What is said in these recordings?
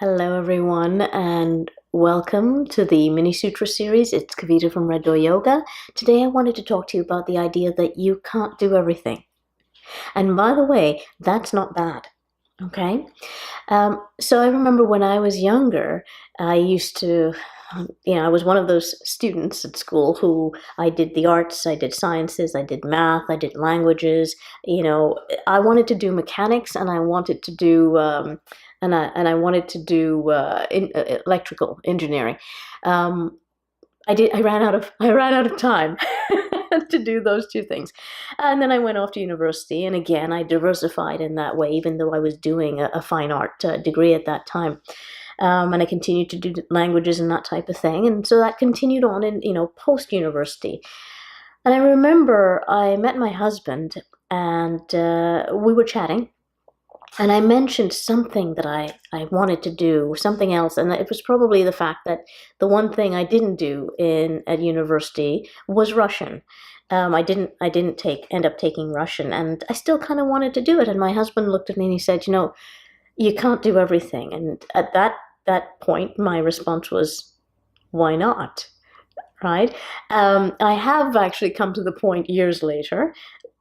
Hello, everyone, and welcome to the Mini Sutra series. It's Kavita from Red Door Yoga. Today, I wanted to talk to you about the idea that you can't do everything. And by the way, that's not bad. Okay? So I remember when I was younger, I used to, I was one of those students at school who I did the arts, I did sciences, I did math, I did languages. I wanted to do mechanics, and I wanted to do, and I wanted to do electrical engineering. Um, I ran out of time to do those two things. And then I went off to university, and again, I diversified in that way, even though I was doing a fine art degree at that time. And I continued to do languages and that type of thing. And so that continued on in, post-university. And I remember I met my husband, and we were chatting. And I mentioned something that I wanted to do, something else, and it was probably the fact that the one thing I didn't do at university was Russian. I didn't end up taking Russian, and I still kind of wanted to do it. And my husband looked at me and he said, you can't do everything. And at that point, my response was, why not? Right? I have actually come to the point years later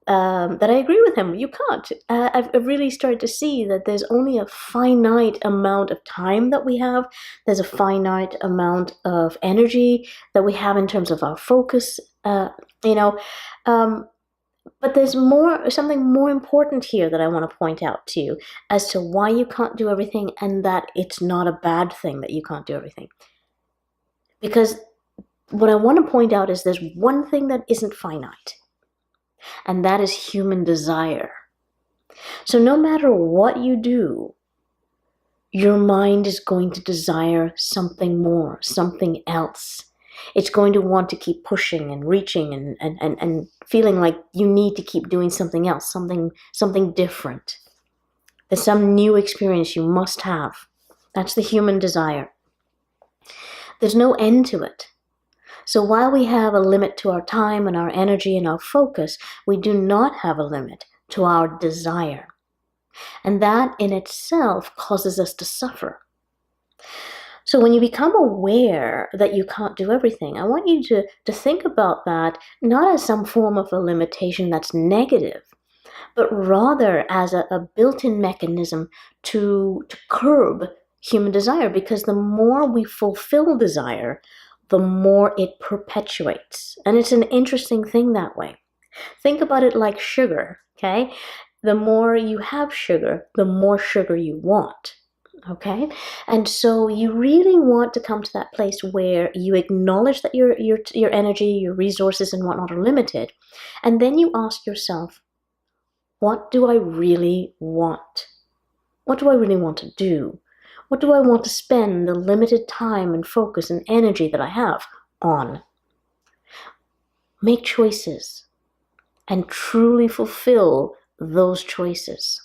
that I agree with him. You can't. I've really started to see that there's only a finite amount of time that we have. There's a finite amount of energy that we have in terms of our focus. But there's something more important here that I want to point out to you as to why you can't do everything, and that it's not a bad thing that you can't do everything. Because what I want to point out is there's one thing that isn't finite, and that is human desire. So no matter what you do, your mind is going to desire something more, something else. It's going to want to keep pushing and reaching and feeling like you need to keep doing something else, something different. There's some new experience you must have. That's the human desire. There's no end to it. So while we have a limit to our time and our energy and our focus, we do not have a limit to our desire. And that in itself causes us to suffer. So when you become aware that you can't do everything, I want you to think about that not as some form of a limitation that's negative, but rather as a built-in mechanism to curb human desire, because the more we fulfill desire, the more it perpetuates. And it's an interesting thing that way. Think about it like sugar, okay? The more you have sugar, the more sugar you want, okay? And so you really want to come to that place where you acknowledge that your energy, your resources and whatnot are limited. And then you ask yourself, what do I really want? What do I really want to do? What do I want to spend the limited time and focus and energy that I have on? Make choices and truly fulfill those choices.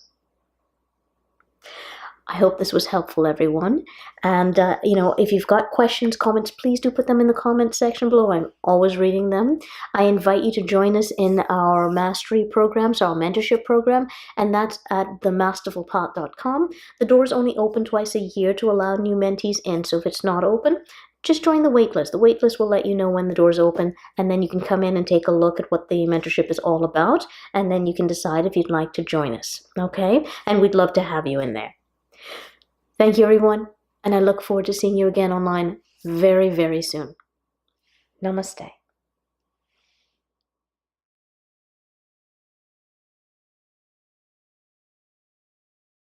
I hope this was helpful, everyone. And, if you've got questions, comments, please do put them in the comment section below. I'm always reading them. I invite you to join us in our mastery program, so our mentorship program, and that's at themasterfulpath.com. The doors only open twice a year to allow new mentees in, so if it's not open, just join the waitlist. The waitlist will let you know when the doors open, and then you can come in and take a look at what the mentorship is all about, and then you can decide if you'd like to join us, okay? And we'd love to have you in there. Thank you, everyone, and I look forward to seeing you again online very, very soon. Namaste.